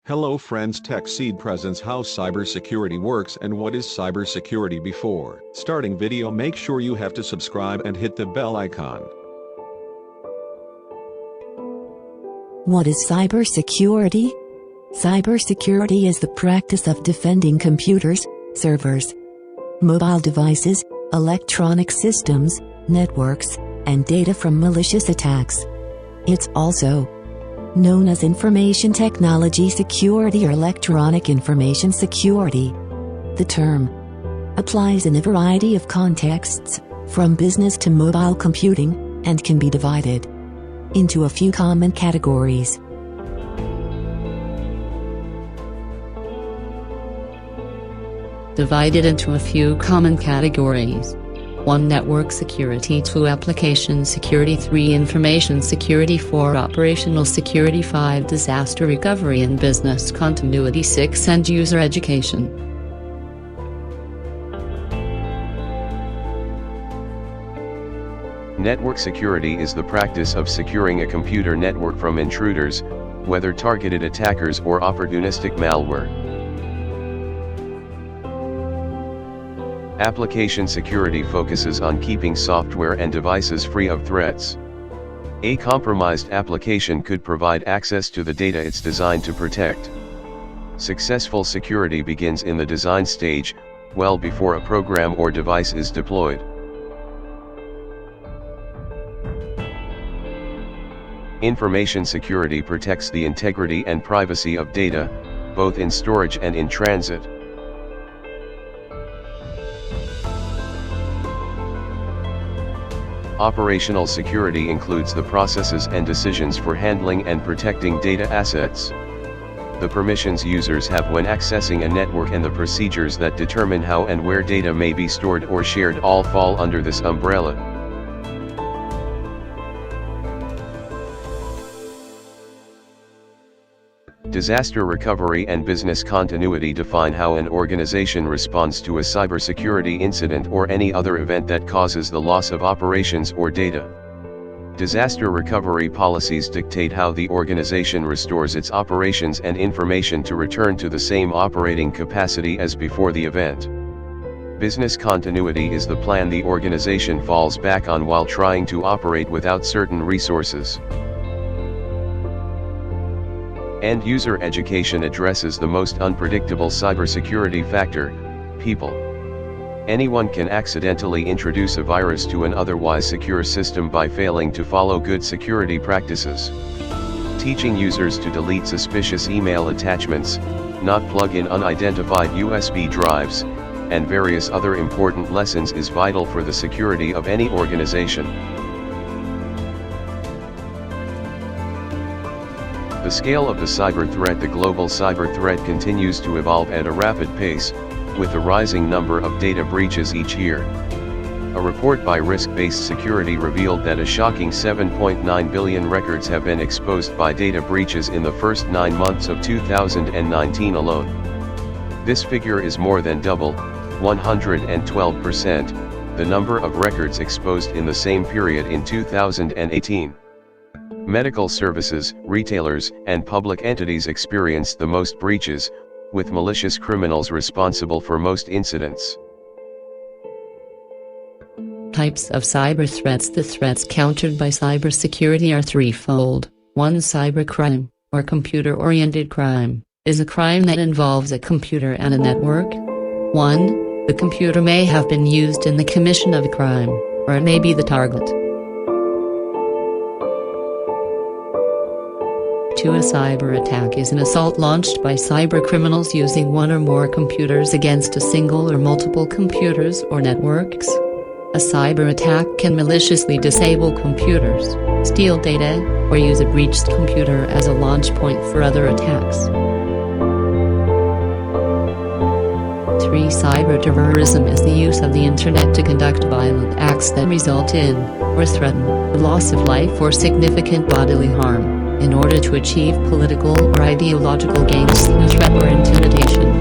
Hello friends, TechCeed presents how cybersecurity works and what is cybersecurity. Before starting video, make sure you have to subscribe and hit the bell icon. What is cybersecurity? Cybersecurity is the practice of defending computers, servers, mobile devices, electronic systems, networks, and data from malicious attacks. It's also known as information technology security or electronic information security. The term applies in a variety of contexts, from business to mobile computing, and can be divided into a few common categories. Divided into a few common categories. 1. Network security. 2. Application security. 3. Information security. 4. Operational security. 5. Disaster recovery and business continuity. 6. End user education. Network security is the practice of securing a computer network from intruders, whether targeted attackers or opportunistic malware. Application security focuses on keeping software and devices free of threats. A compromised application could provide access to the data it's designed to protect. Successful security begins in the design stage, well before a program or device is deployed. Information security protects the integrity and privacy of data, both in storage and in transit. Operational security includes the processes and decisions for handling and protecting data assets. The permissions users have when accessing a network and the procedures that determine how and where data may be stored or shared all fall under this umbrella. Disaster recovery and business continuity define how an organization responds to a cybersecurity incident or any other event that causes the loss of operations or data. Disaster recovery policies dictate how the organization restores its operations and information to return to the same operating capacity as before the event. Business continuity is the plan the organization falls back on while trying to operate without certain resources. End-user education addresses the most unpredictable cybersecurity factor: people. Anyone can accidentally introduce a virus to an otherwise secure system by failing to follow good security practices. Teaching users to delete suspicious email attachments, not plug in unidentified USB drives, and various other important lessons is vital for the security of any organization. The scale of the cyber threat. The global cyber threat continues to evolve at a rapid pace, with a rising number of data breaches each year. A report by Risk-Based Security revealed that a shocking 7.9 billion records have been exposed by data breaches in the first 9 months of 2019 alone. This figure is more than double, 112%, the number of records exposed in the same period in 2018. Medical services, retailers, and public entities experienced the most breaches, with malicious criminals responsible for most incidents. Types of cyber threats. The threats countered by cybersecurity are threefold. 1. Cybercrime, or computer-oriented crime, is a crime that involves a computer and a network. 1. The computer may have been used in the commission of a crime, or it may be the target. 2. A cyber attack is an assault launched by cybercriminals using one or more computers against a single or multiple computers or networks. A cyber attack can maliciously disable computers, steal data, or use a breached computer as a launch point for other attacks. 3. Cyberterrorism is the use of the internet to conduct violent acts that result in, or threaten, the loss of life or significant bodily harm, in order to achieve political or ideological gains through threat or intimidation.